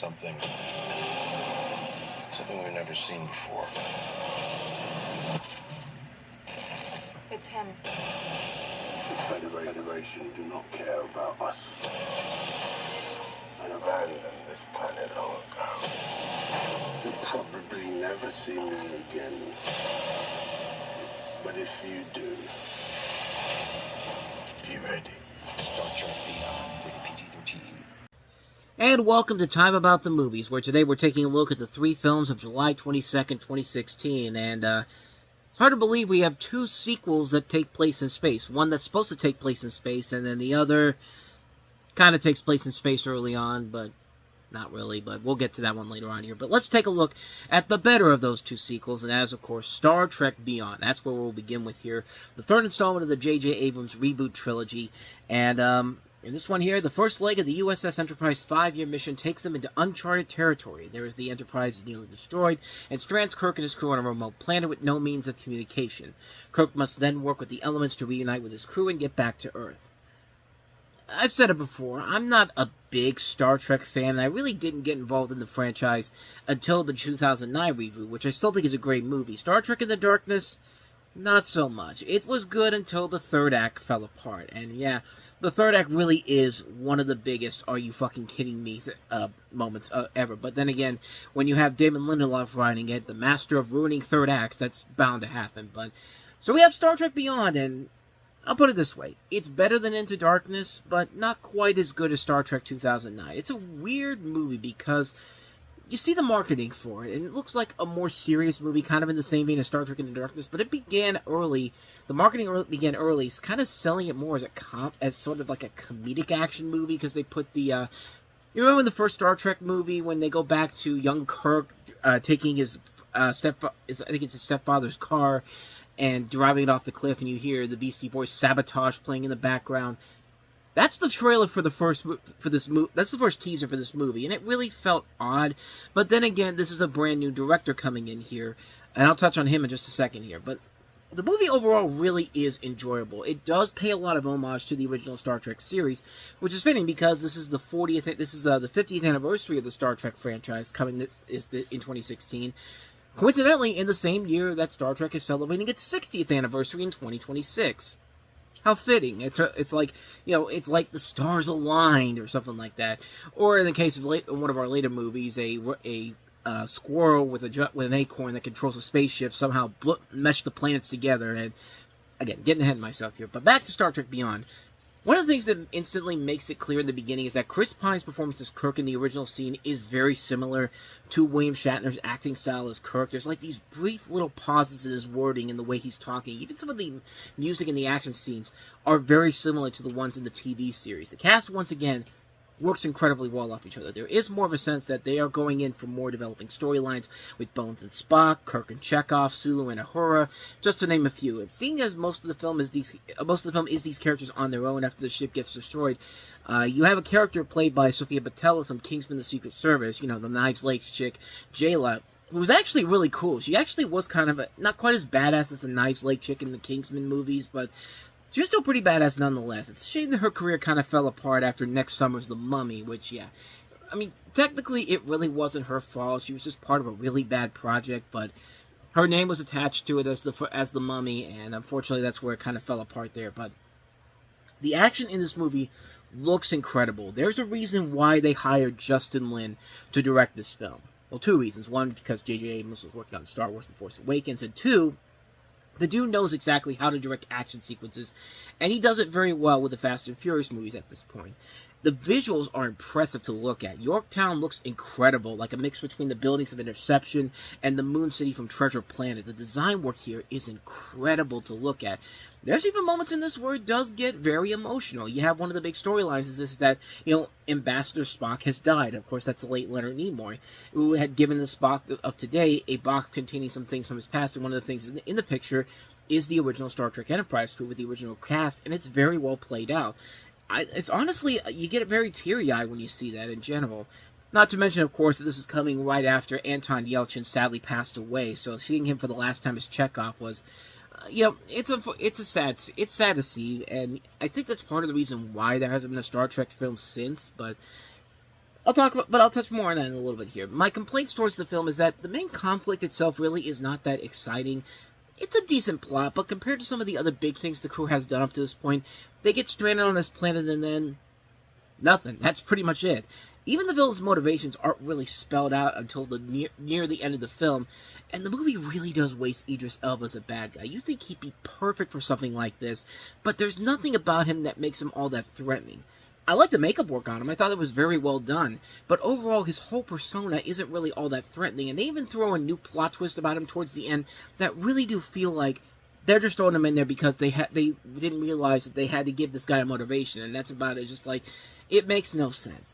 something we've never seen before. It's him. The Federation do not care about us. And abandon this planet long ago. You'll probably never see me again. But if you do, be ready. Star Trek Beyond, rated PG-13. And welcome to Time About the Movies, where today we're taking a look at the three films of July 22nd, 2016, and it's hard to believe we have two sequels that take place in space. One that's supposed to take place in space, and then the other kind of takes place in space early on, but not really, but we'll get to that one later on here. But let's take a look at the better of those two sequels, and that is, of course, Star Trek Beyond. That's where we'll begin with here. The third installment of the J.J. Abrams reboot trilogy, and in this one here, the first leg of the USS Enterprise 5-year mission takes them into uncharted territory. There is the Enterprise is nearly destroyed, and strands Kirk and his crew on a remote planet with no means of communication. Kirk must then work with the elements to reunite with his crew and get back to Earth. I've said it before, I'm not a big Star Trek fan, and I really didn't get involved in the franchise until the 2009 reboot, which I still think is a great movie. Star Trek in the Darkness, not so much. It was good until the third act fell apart, and yeah, the third act really is one of the biggest "are you fucking kidding me" moments ever. But then again, when you have Damon Lindelof writing it, the master of ruining third acts, that's bound to happen. But so we have Star Trek Beyond, and I'll put it this way. It's better than Into Darkness, but not quite as good as Star Trek 2009. It's a weird movie because you see the marketing for it, and it looks like a more serious movie, kind of in the same vein as Star Trek Into Darkness, but it began early. The marketing began early, kind of selling it more as sort of like a comedic action movie, because they put the, you remember in the first Star Trek movie, when they go back to young Kirk, taking his I think it's his stepfather's car, and driving it off the cliff, and you hear the Beastie Boys Sabotage playing in the background. That's the trailer for this movie. That's the first teaser for this movie, and it really felt odd. But then again, this is a brand new director coming in here, and I'll touch on him in just a second here. But the movie overall really is enjoyable. It does pay a lot of homage to the original Star Trek series, which is fitting because this is the 50th anniversary of the Star Trek franchise in 2016. Coincidentally, in the same year that Star Trek is celebrating its 60th anniversary in 2026. How fitting. It's like, you know, it's like the stars aligned or something like that. Or in the case of one of our later movies, a squirrel with an acorn that controls a spaceship somehow meshed the planets together. And again, getting ahead of myself here. But back to Star Trek Beyond. One of the things that instantly makes it clear in the beginning is that Chris Pine's performance as Kirk in the original scene is very similar to William Shatner's acting style as Kirk. There's like these brief little pauses in his wording and the way he's talking. Even some of the music and the action scenes are very similar to the ones in the TV series. The cast, once again, works incredibly well off each other. There is more of a sense that they are going in for more developing storylines with Bones and Spock, Kirk and Chekhov, Sulu and Uhura, just to name a few. And seeing as most of the film is these characters on their own after the ship gets destroyed, you have a character played by Sofia Boutella from Kingsman: The Secret Service, you know, the Knives Lakes chick, Jayla, who was actually really cool. She actually was kind of not quite as badass as the Knives Lake chick in the Kingsman movies, but she was still pretty badass nonetheless. It's a shame that her career kind of fell apart after next summer's The Mummy, which, yeah, I mean, technically it really wasn't her fault. She was just part of a really bad project, but her name was attached to it as the Mummy, and unfortunately that's where it kind of fell apart there. But the action in this movie looks incredible. There's a reason why they hired Justin Lin to direct this film. Well, two reasons. One, because J.J. Abrams was working on Star Wars: The Force Awakens, and two, the dude knows exactly how to direct action sequences, and he does it very well with the Fast and Furious movies at this point. The visuals are impressive to look at. Yorktown looks incredible, like a mix between the buildings of Interception and the Moon City from Treasure Planet. The design work here is incredible to look at. There's even moments in this where it does get very emotional. You have one of the big storylines is that, you know, Ambassador Spock has died. Of course, that's the late Leonard Nimoy, who had given the Spock of today a box containing some things from his past, and one of the things in the picture is the original Star Trek Enterprise crew with the original cast, and it's very well played out. It's honestly, you get very teary-eyed when you see that in general. Not to mention, of course, that this is coming right after Anton Yelchin sadly passed away, so seeing him for the last time as Chekhov was, you know, it's sad to see, and I think that's part of the reason why there hasn't been a Star Trek film since, but I'll touch more on that in a little bit here. My complaints towards the film is that the main conflict itself really is not that exciting. It's a decent plot, but compared to some of the other big things the crew has done up to this point, they get stranded on this planet and then nothing. That's pretty much it. Even the villain's motivations aren't really spelled out until near the end of the film, and the movie really does waste Idris Elba as a bad guy. You think he'd be perfect for something like this, but there's nothing about him that makes him all that threatening. I like the makeup work on him. I thought it was very well done, but overall his whole persona isn't really all that threatening, and they even throw a new plot twist about him towards the end that really do feel like they're just throwing him in there because they didn't realize that they had to give this guy a motivation, and that's about it. Just like, it makes no sense.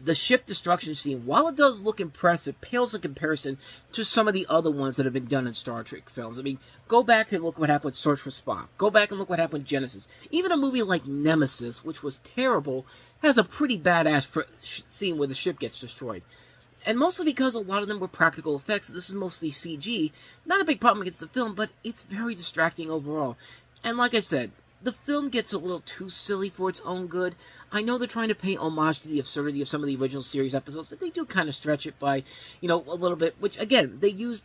The ship destruction scene, while it does look impressive, pales in comparison to some of the other ones that have been done in Star Trek films. I mean, go back and look what happened with Search for Spock. Go back and look what happened with Genesis. Even a movie like Nemesis, which was terrible, has a pretty badass scene where the ship gets destroyed. And mostly because a lot of them were practical effects. This is mostly CG. Not a big problem against the film, but it's very distracting overall. And like I said, the film gets a little too silly for its own good. I know they're trying to pay homage to the absurdity of some of the original series episodes, but they do kind of stretch it by, a little bit, which, again, they use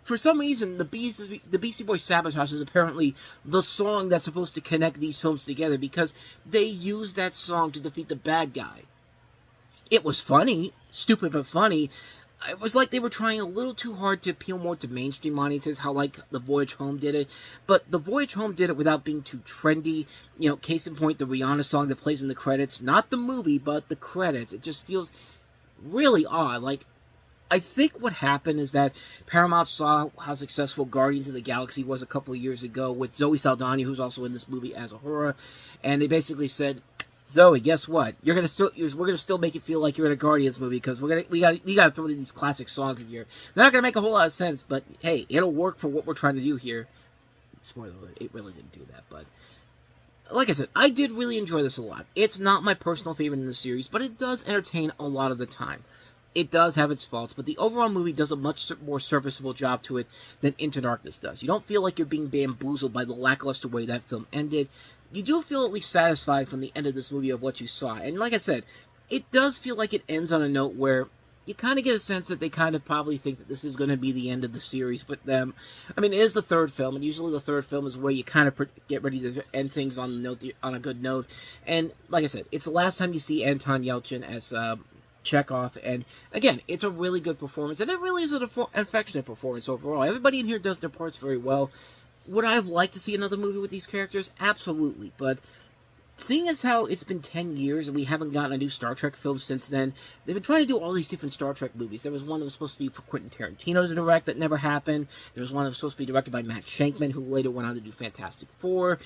for some reason, the Beastie Boys Sabotage is apparently the song that's supposed to connect these films together, because they use that song to defeat the bad guy. It was funny, stupid but funny. It was like they were trying a little too hard to appeal more to mainstream audiences, how like The Voyage Home did it. But The Voyage Home did it without being too trendy. Case in point, the Rihanna song that plays in the credits. Not the movie, but the credits. It just feels really odd. Like, I think what happened is that Paramount saw how successful Guardians of the Galaxy was a couple of years ago with Zoe Saldana, who's also in this movie as Uhura. And they basically said, Zoe, guess what? We're gonna still make it feel like you're in a Guardians movie, because we gotta throw in these classic songs in here. They're not gonna make a whole lot of sense, but hey, it'll work for what we're trying to do here. Spoiler alert, it really didn't do that, but like I said, I did really enjoy this a lot. It's not my personal favorite in the series, but it does entertain a lot of the time. It does have its faults, but the overall movie does a much more serviceable job to it than Into Darkness does. You don't feel like you're being bamboozled by the lackluster way that film ended. You do feel at least satisfied from the end of this movie of what you saw. And like I said, it does feel like it ends on a note where you kind of get a sense that they kind of probably think that this is going to be the end of the series with them. I mean, it is the third film, and usually the third film is where you kind of get ready to end things on a good note. And like I said, it's the last time you see Anton Yelchin as Chekhov, and again, it's a really good performance, and it really is an affectionate performance overall. Everybody in here does their parts very well. Would I have liked to see another movie with these characters? Absolutely, but seeing as how it's been 10 years and we haven't gotten a new Star Trek film since then, they've been trying to do all these different Star Trek movies. There was one that was supposed to be for Quentin Tarantino to direct that never happened. There was one that was supposed to be directed by Matt Shankman, who later went on to do Fantastic Four.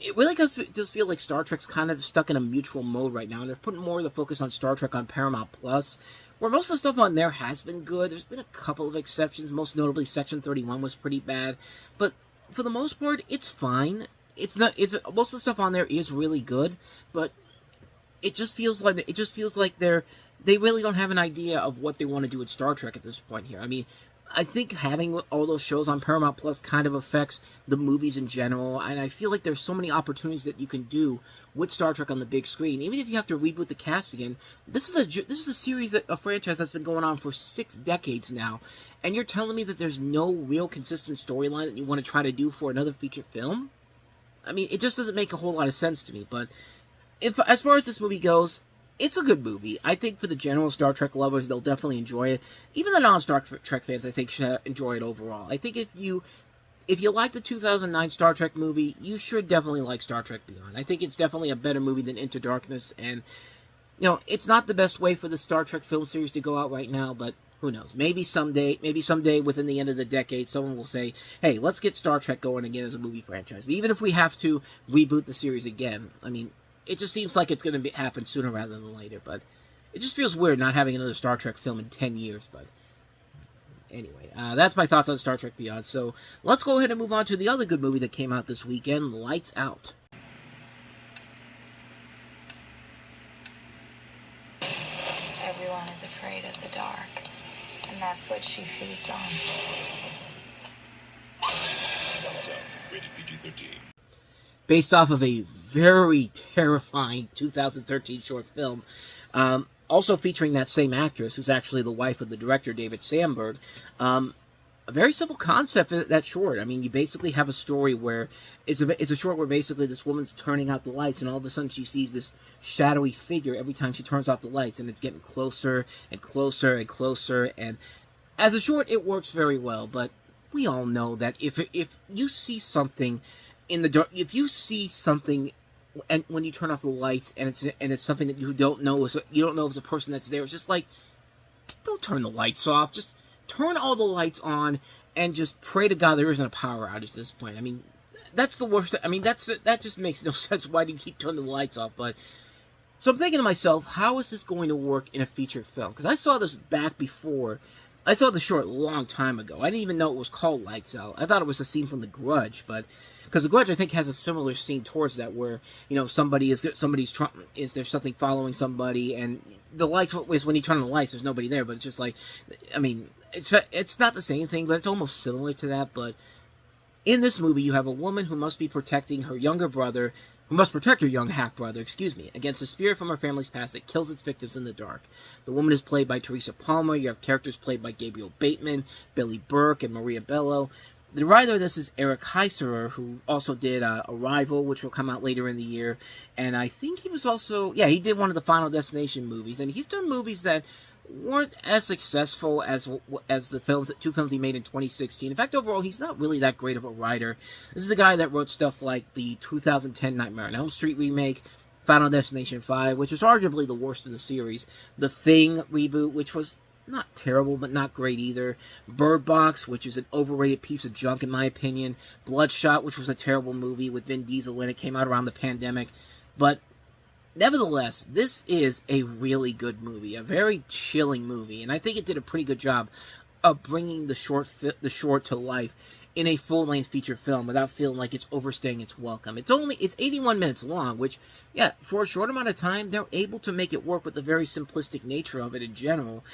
It really does feel like Star Trek's kind of stuck in a mutual mode right now, and they're putting more of the focus on Star Trek on Paramount Plus, where most of the stuff on there has been good. There's been a couple of exceptions, most notably Section 31 was pretty bad, but for the most part, it's fine. Most of the stuff on there is really good, but it just feels like they really don't have an idea of what they want to do with Star Trek at this point here. I mean, I think having all those shows on Paramount Plus kind of affects the movies in general, and I feel like there's so many opportunities that you can do with Star Trek on the big screen. Even if you have to reboot the cast again, this is a series, a franchise that's been going on for 6 decades now, and you're telling me that there's no real consistent storyline that you want to try to do for another feature film? I mean, it just doesn't make a whole lot of sense to me, but as far as this movie goes, it's a good movie. I think for the general Star Trek lovers, they'll definitely enjoy it. Even the non-Star Trek fans, I think, should enjoy it overall. I think if you like the 2009 Star Trek movie, you should definitely like Star Trek Beyond. I think it's definitely a better movie than Into Darkness, and, it's not the best way for the Star Trek film series to go out right now, but who knows? Maybe someday within the end of the decade, someone will say, hey, let's get Star Trek going again as a movie franchise. But even if we have to reboot the series again, I mean, it just seems like it's going to happen sooner rather than later, but it just feels weird not having another Star Trek film in 10 years, but anyway, that's my thoughts on Star Trek Beyond, so let's go ahead and move on to the other good movie that came out this weekend, Lights Out. Everyone is afraid of the dark, and that's what she feeds on. Rated PG-13. Based off of a very terrifying 2013 short film. also featuring that same actress, who's actually the wife of the director, David Sandberg. A very simple concept, that short. I mean, you basically have a story where it's a short where basically this woman's turning out the lights, and all of a sudden she sees this shadowy figure every time she turns off the lights, and it's getting closer and closer and closer. And as a short, it works very well. But we all know that if you see something in the dark, if you see something, and when you turn off the lights, and it's something that you don't know if it's a person that's there, it's just like, don't turn the lights off. Just turn all the lights on and just pray to God there isn't a power outage at this point. I mean, that's the worst. I mean, that just makes no sense. Why do you keep turning the lights off? But so I'm thinking to myself, how is this going to work in a feature film? Because I saw this back before. I saw the short a long time ago. I didn't even know it was called Lights Out. I thought it was a scene from The Grudge, but because The Grudge, I think, has a similar scene towards that, where there's something following somebody, and the lights, when you turn on the lights, there's nobody there. But it's just like, I mean, it's not the same thing, but it's almost similar to that. But in this movie, you have a woman who must be protecting her younger brother, who must protect her young half-brother, against a spirit from her family's past that kills its victims in the dark. The woman is played by Teresa Palmer. You have characters played by Gabriel Bateman, Billy Burke, and Maria Bello. The writer of this is Eric Heiserer, who also did Arrival, which will come out later in the year. And I think he was also, he did one of the Final Destination movies. And he's done movies that weren't as successful as the two films he made in 2016. In fact, overall, he's not really that great of a writer. This is the guy that wrote stuff like the 2010 Nightmare on Elm Street remake, Final Destination 5, which was arguably the worst in the series, The Thing reboot, which was not terrible, but not great either, Bird Box, which is an overrated piece of junk in my opinion, Bloodshot, which was a terrible movie with Vin Diesel when it came out around the pandemic. But nevertheless, this is a really good movie, a very chilling movie, and I think it did a pretty good job of bringing the short to life in a full-length feature film without feeling like it's overstaying its welcome. It's 81 minutes long, which, for a short amount of time, they're able to make it work with the very simplistic nature of it in general.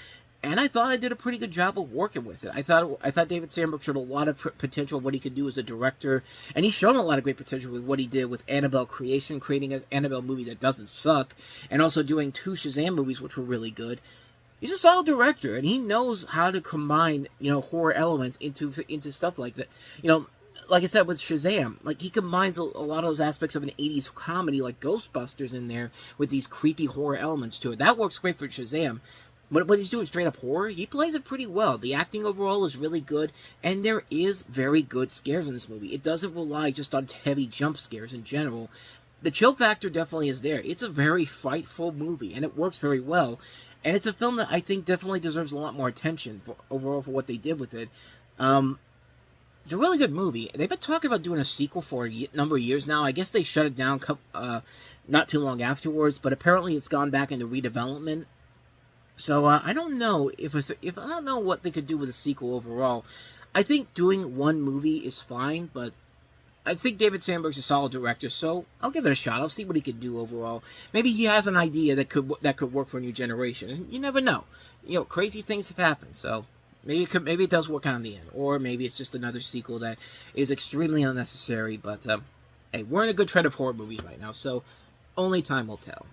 And I thought I did a pretty good job of working with it. I thought David Sandberg showed a lot of potential of what he could do as a director, and he's shown a lot of great potential with what he did with Annabelle Creation, creating an Annabelle movie that doesn't suck, and also doing 2 Shazam movies which were really good. He's a solid director, and he knows how to combine, horror elements into stuff like that. Like I said with Shazam, like he combines a lot of those aspects of an 80s comedy like Ghostbusters in there with these creepy horror elements to it. That works great for Shazam. But when he's doing straight-up horror, he plays it pretty well. The acting overall is really good, and there is very good scares in this movie. It doesn't rely just on heavy jump scares in general. The chill factor definitely is there. It's a very frightful movie, and it works very well. And it's a film that I think definitely deserves a lot more attention overall for what they did with it. It's a really good movie. They've been talking about doing a sequel for a number of years now. I guess they shut it down not too long afterwards, but apparently it's gone back into redevelopment. So I don't know if I don't know what they could do with a sequel overall. I think doing one movie is fine, but I think David Sandberg's a solid director, so I'll give it a shot. I'll see what he could do overall. Maybe he has an idea that could work for a new generation, and you never know. Crazy things have happened, so maybe it does work out in the end, or maybe it's just another sequel that is extremely unnecessary. But hey, we're in a good trend of horror movies right now, so only time will tell.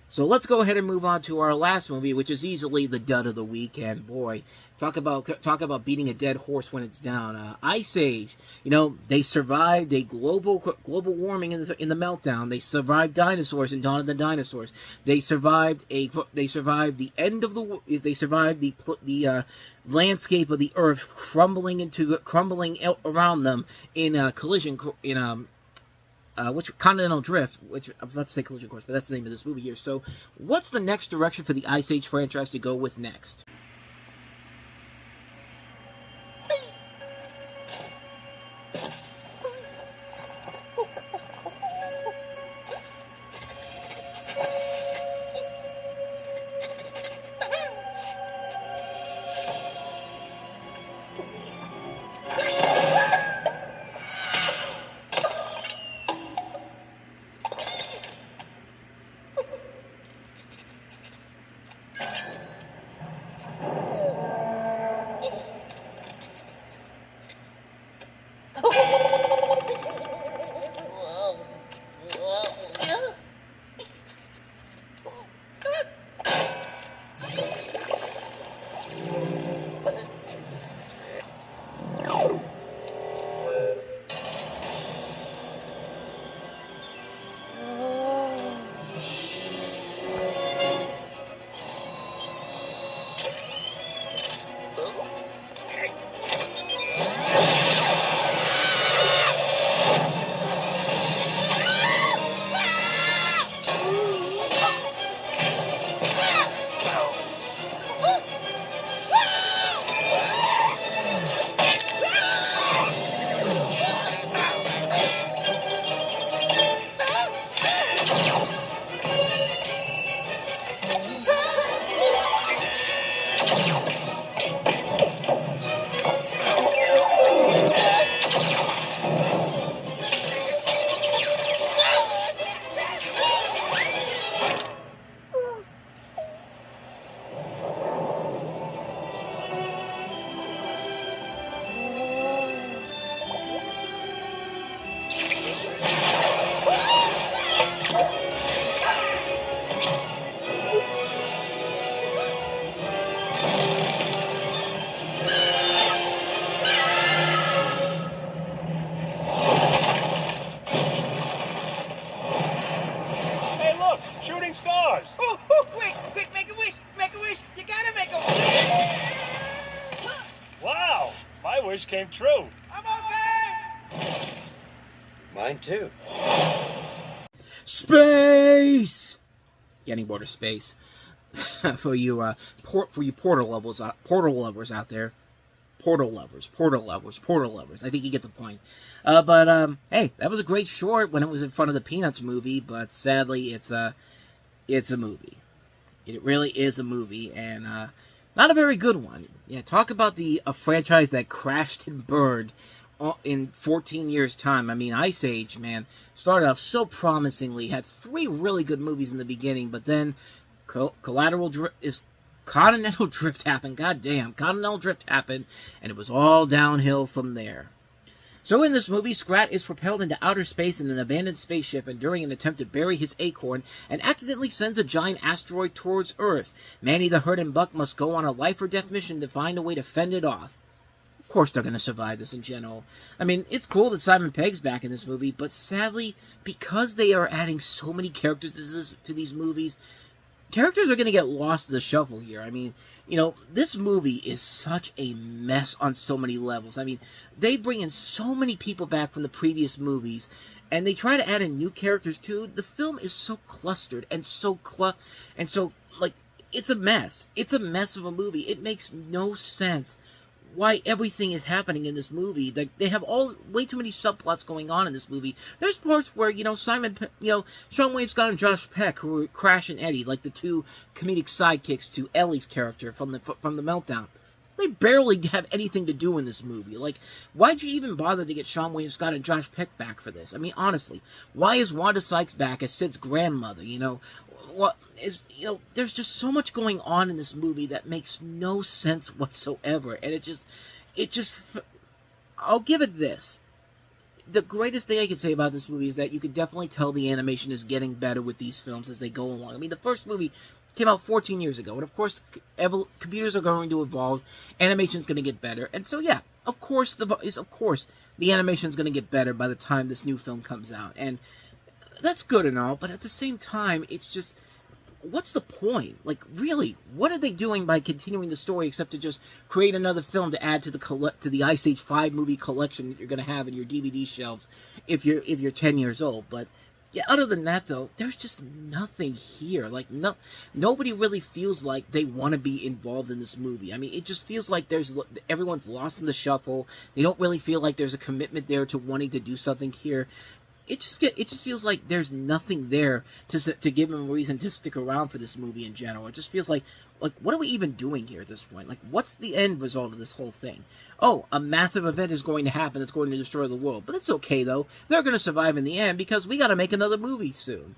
So let's go ahead and move on to our last movie, which is easily the dud of the week. And boy, talk about beating a dead horse when it's down. Ice Age. They survived a global warming in the meltdown. They survived dinosaurs in Dawn of the Dinosaurs. They survived the end of they survived the landscape of the Earth crumbling around them in collision which Continental Drift, which I was about to say Collision Course, but that's the name of this movie here. So, what's the next direction for the Ice Age franchise to go with next? Hey, look! Shooting stars! Oh, oh, quick, quick, make a wish, make a wish. You gotta make a wish. Wow! My wish came true. I'm okay. Mine too. Space! Getting bored of space. for you portal lovers out there. Portal lovers. I think you get the point. But hey, that was a great short when it was in front of the Peanuts movie, but sadly it's a movie. It really is a movie, and not a very good one. Yeah, talk about a franchise that crashed and burned in 14 years' time. I mean, Ice Age, man, started off so promisingly, had 3 really good movies in the beginning, but then Continental Drift happened. Goddamn, Continental Drift happened, and it was all downhill from there. So in this movie, Scrat is propelled into outer space in an abandoned spaceship, and during an attempt to bury his acorn, and accidentally sends a giant asteroid towards Earth. Manny the Herd and Buck must go on a life-or-death mission to find a way to fend it off. Of course they're going to survive this in general. I mean, it's cool that Simon Pegg's back in this movie, but sadly, because they are adding so many characters to these movies, characters are going to get lost in the shuffle here. I mean, you know, this movie is such a mess on so many levels. I mean, they bring in so many people back from the previous movies, and they try to add in new characters too. The film is so clustered and so like, it's a mess. It's a mess of a movie. It makes no sense why everything is happening in this movie. Like, they have way too many subplots going on in this movie. There's parts where, you know, Sean Wayne Scott and Josh Peck, who are Crash and Eddie, like the 2 comedic sidekicks to Ellie's character from the Meltdown. They barely have anything to do in this movie. Like, why'd you even bother to get Sean William Scott and Josh Peck back for this? I mean, honestly, why is Wanda Sykes back as Sid's grandmother, you know? There's just so much going on in this movie that makes no sense whatsoever, and I'll give it this. The greatest thing I can say about this movie is that you can definitely tell the animation is getting better with these films as they go along. I mean, the first movie came out 14 years ago, and of course, computers are going to evolve, animation is going to get better, and so yeah, of course, the animation is going to get better by the time this new film comes out, and that's good and all, but at the same time, it's just, what's the point? Like, really, what are they doing by continuing the story except to just create another film to add to the Ice Age 5 movie collection that you're going to have in your DVD shelves if you're 10 years old? But yeah, other than that, though, there's just nothing here. Like, nobody really feels like they want to be involved in this movie. I mean, it just feels like everyone's lost in the shuffle. They don't really feel like there's a commitment there to wanting to do something here. It just feels like there's nothing there to give them a reason to stick around for this movie in general. It just feels like what are we even doing here at this point? Like, what's the end result of this whole thing? Oh, a massive event is going to happen that's going to destroy the world. But it's okay, though. They're going to survive in the end because we got to make another movie soon.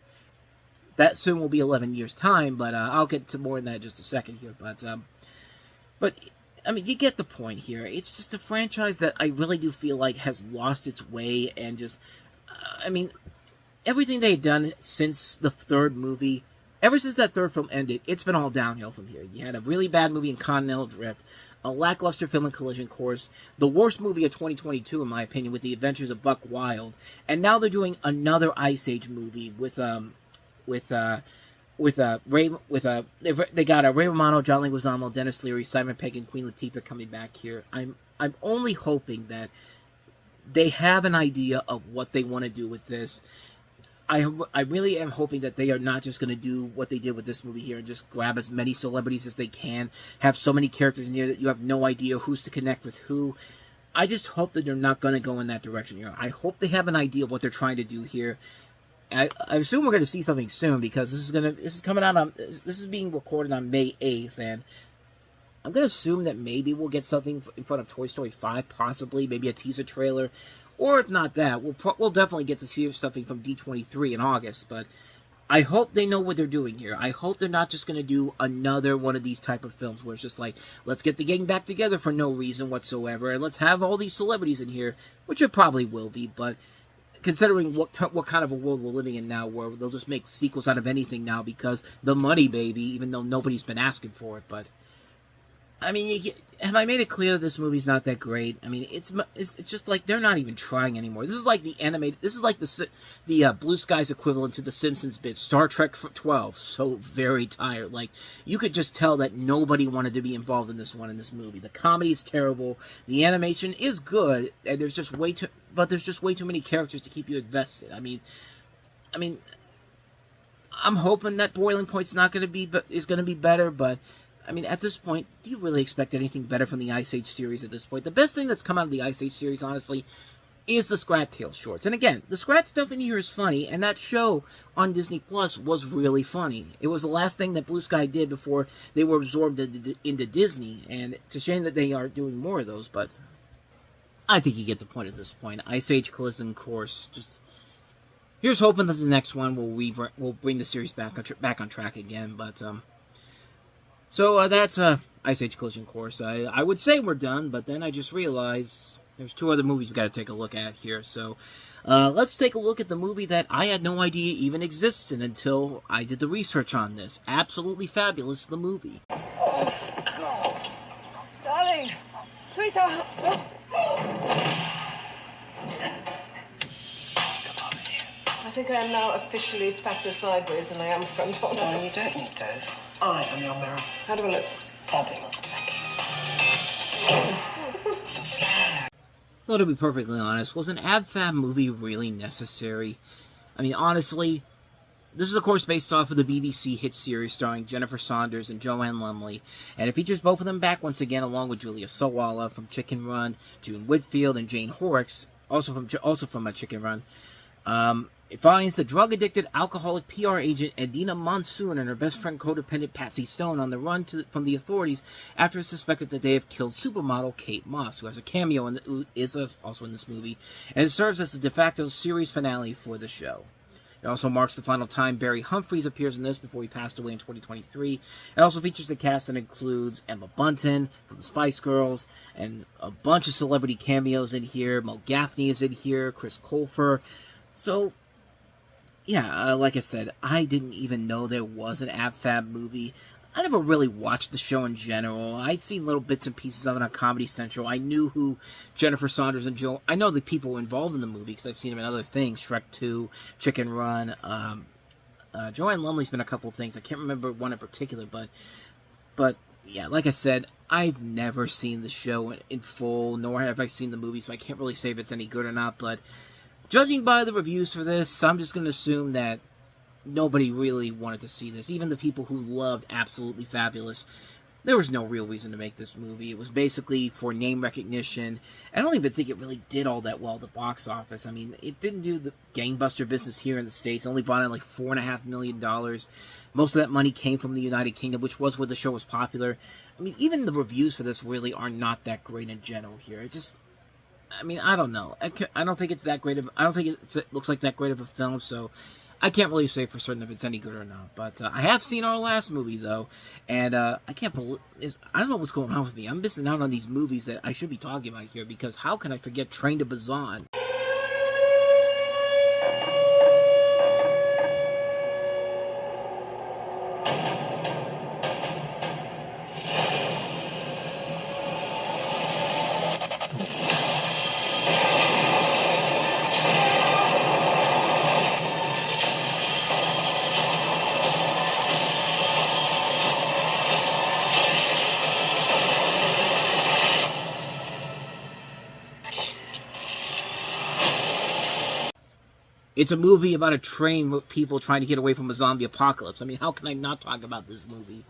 That soon will be 11 years' time, but I'll get to more than that in just a second here. But I mean, you get the point here. It's just a franchise that I really do feel like has lost its way and just... I mean, everything they've done since the third movie, ever since that third film ended, it's been all downhill from here. You had a really bad movie in Continental Drift, a lackluster film in Collision Course, the worst movie of 2022, in my opinion, with The Adventures of Buck Wild, and now they're doing another Ice Age movie with they got Ray Romano, John Leguizamo, Dennis Leary, Simon Pegg, and Queen Latifah coming back here. I'm only hoping that they have an idea of what they want to do with this. I really am hoping that they are not just going to do what they did with this movie here and just grab as many celebrities as they can, have so many characters in here that you have no idea who's to connect with who. I just hope that they're not going to go in that direction here. I hope they have an idea of what they're trying to do here. I assume we're going to see something soon because this is coming out on, this is being recorded on May 8th, and I'm going to assume that maybe we'll get something in front of Toy Story 5, possibly, maybe a teaser trailer, or if not that, we'll definitely get to see something from D23 in August, but I hope they know what they're doing here. I hope they're not just going to do another one of these type of films where it's just like, let's get the gang back together for no reason whatsoever, and let's have all these celebrities in here, which it probably will be, but considering what kind of a world we're living in now, where they'll just make sequels out of anything now because the money, baby, even though nobody's been asking for it. But I mean, have I made it clear that this movie's not that great? I mean, it's just like they're not even trying anymore. This is like the animated. This is like the Blue Skies equivalent to the Simpsons bit, Star Trek 12. So very tired. Like you could just tell that nobody wanted to be involved in this movie. The comedy is terrible. The animation is good, and there's just way too many characters to keep you invested. I mean, I'm hoping that Boiling Point's is going to be better, but I mean, at this point, do you really expect anything better from the Ice Age series at this point? The best thing that's come out of the Ice Age series, honestly, is the Scrat Tales shorts. And again, the Scrat stuff in here is funny, and that show on Disney Plus was really funny. It was the last thing that Blue Sky did before they were absorbed into Disney, and it's a shame that they aren't doing more of those, but I think you get the point at this point. Ice Age Collision Course, just here's hoping that the next one will bring the series back on track again, but So that's Ice Age Collision Course. I would say we're done, but then I just realized there's two other movies we got to take a look at here. So let's take a look at the movie that I had no idea even existed until I did the research on this. Absolutely Fabulous, the movie. Oh, God. Darling. Sweetheart. I think I am now officially fatter sideways than I am front on. Oh, you don't need those. I am your mirror. How do I look? Fabulous. Though, to be perfectly honest, was an ab-fab movie really necessary? I mean, honestly, this is of course based off of the BBC hit series starring Jennifer Saunders and Joanne Lumley, and it features both of them back once again along with Julia Sawalha from Chicken Run, June Whitfield, and Jane Horrocks, also from Chicken Run. It finds the drug-addicted, alcoholic PR agent Edina Monsoon and her best friend codependent Patsy Stone on the run from the authorities after it's suspected that they have killed supermodel Kate Moss, who has a cameo who is also in this movie, and it serves as the de facto series finale for the show. It also marks the final time Barry Humphries appears in this before he passed away in 2023. It also features the cast that includes Emma Bunton from the Spice Girls, and a bunch of celebrity cameos in here. Mo Gaffney is in here, Chris Colfer. So, yeah, like I said, I didn't even know there was an ab-fab movie. I never really watched the show in general. I'd seen little bits and pieces of it on Comedy Central. I knew who Jennifer Saunders and Joe... I know the people involved in the movie because I've seen them in other things. Shrek 2, Chicken Run. Joanne Lumley's been a couple of things. I can't remember one in particular, but yeah, like I said, I've never seen the show in full, nor have I seen the movie, so I can't really say if it's any good or not, but judging by the reviews for this, I'm just going to assume that nobody really wanted to see this. Even the people who loved Absolutely Fabulous, there was no real reason to make this movie. It was basically for name recognition. I don't even think it really did all that well at the box office. I mean, it didn't do the gangbuster business here in the States. It only brought in like $4.5 million. Most of that money came from the United Kingdom, which was where the show was popular. I mean, even the reviews for this really are not that great in general here. I don't know. I don't think it's that great of... I don't think it looks like that great of a film, so I can't really say for certain if it's any good or not. But I have seen our last movie, though, and I can't believe... I don't know what's going on with me. I'm missing out on these movies that I should be talking about here, because how can I forget Train to Busan? It's a movie about a train with people trying to get away from a zombie apocalypse. I mean, how can I not talk about this movie?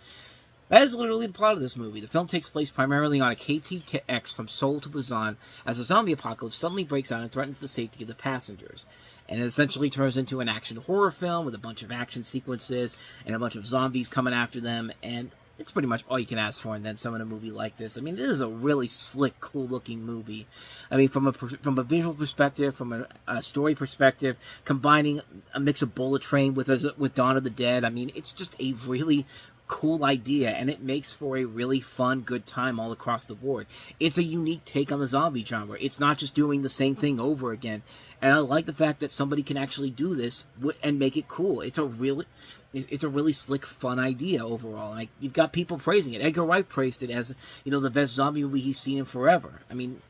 That is literally the plot of this movie. The film takes place primarily on a KTX from Seoul to Busan as a zombie apocalypse suddenly breaks out and threatens the safety of the passengers. And it essentially turns into an action horror film with a bunch of action sequences and a bunch of zombies coming after them. And it's pretty much all you can ask for and then some in a movie like this. I mean, this is a really slick, cool-looking movie. I mean, from a visual perspective, from a story perspective, combining a mix of Bullet Train with Dawn of the Dead. I mean, it's just a really cool idea, and it makes for a really fun, good time all across the board. It's a unique take on the zombie genre. It's not just doing the same thing over again, and I like the fact that somebody can actually do this and make it cool. It's a really slick, fun idea overall. Like, you've got people praising it. Edgar Wright praised it as, the best zombie movie he's seen in forever. I mean,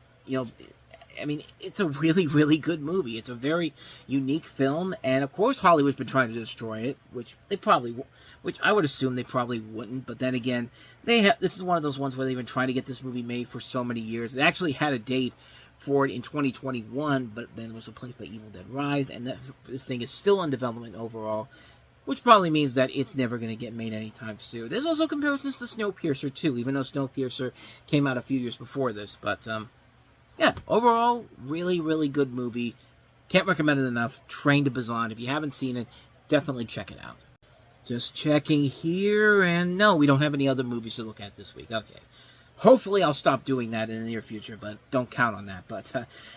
it's a really, really good movie. It's a very unique film, and of course Hollywood's been trying to destroy it, which I would assume they probably wouldn't, but then again, this is one of those ones where they've been trying to get this movie made for so many years. They actually had a date for it in 2021, but then it was replaced by Evil Dead Rise, and this thing is still in development overall, which probably means that it's never going to get made anytime soon. There's also comparisons to Snowpiercer, too, even though Snowpiercer came out a few years before this, but, yeah, overall, really, really good movie. Can't recommend it enough. Train to Busan. If you haven't seen it, definitely check it out. Just checking here, and no, we don't have any other movies to look at this week. Okay. Hopefully I'll stop doing that in the near future, but don't count on that. But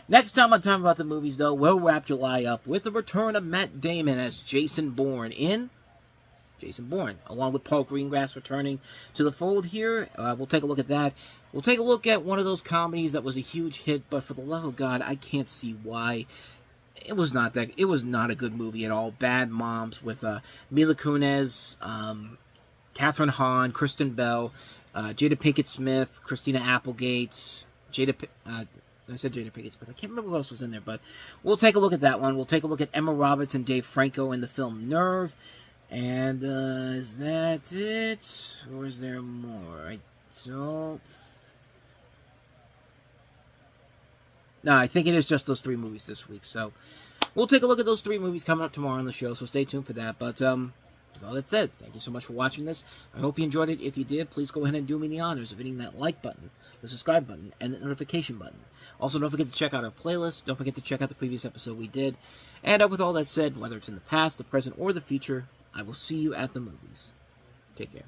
next time on Time About the Movies, though, we'll wrap July up with the return of Matt Damon as Jason Bourne in Jason Bourne, along with Paul Greengrass returning to the fold here. We'll take a look at that. We'll take a look at one of those comedies that was a huge hit, but for the love of God, I can't see why. It was not a good movie at all. Bad Moms with Mila Kunis, Catherine Hahn, Kristen Bell, Jada Pinkett Smith, Christina Applegate, I said Jada Pinkett Smith. I can't remember who else was in there, but we'll take a look at that one. We'll take a look at Emma Roberts and Dave Franco in the film Nerve. And is that it? Or is there more? I don't... No, I think it is just those 3 movies this week. So we'll take a look at those 3 movies coming up tomorrow on the show, so stay tuned for that. But with all that said, thank you so much for watching this. I hope you enjoyed it. If you did, please go ahead and do me the honors of hitting that like button, the subscribe button, and the notification button. Also, don't forget to check out our playlist. Don't forget to check out the previous episode we did. And with all that said, whether it's in the past, the present, or the future, I will see you at the movies. Take care.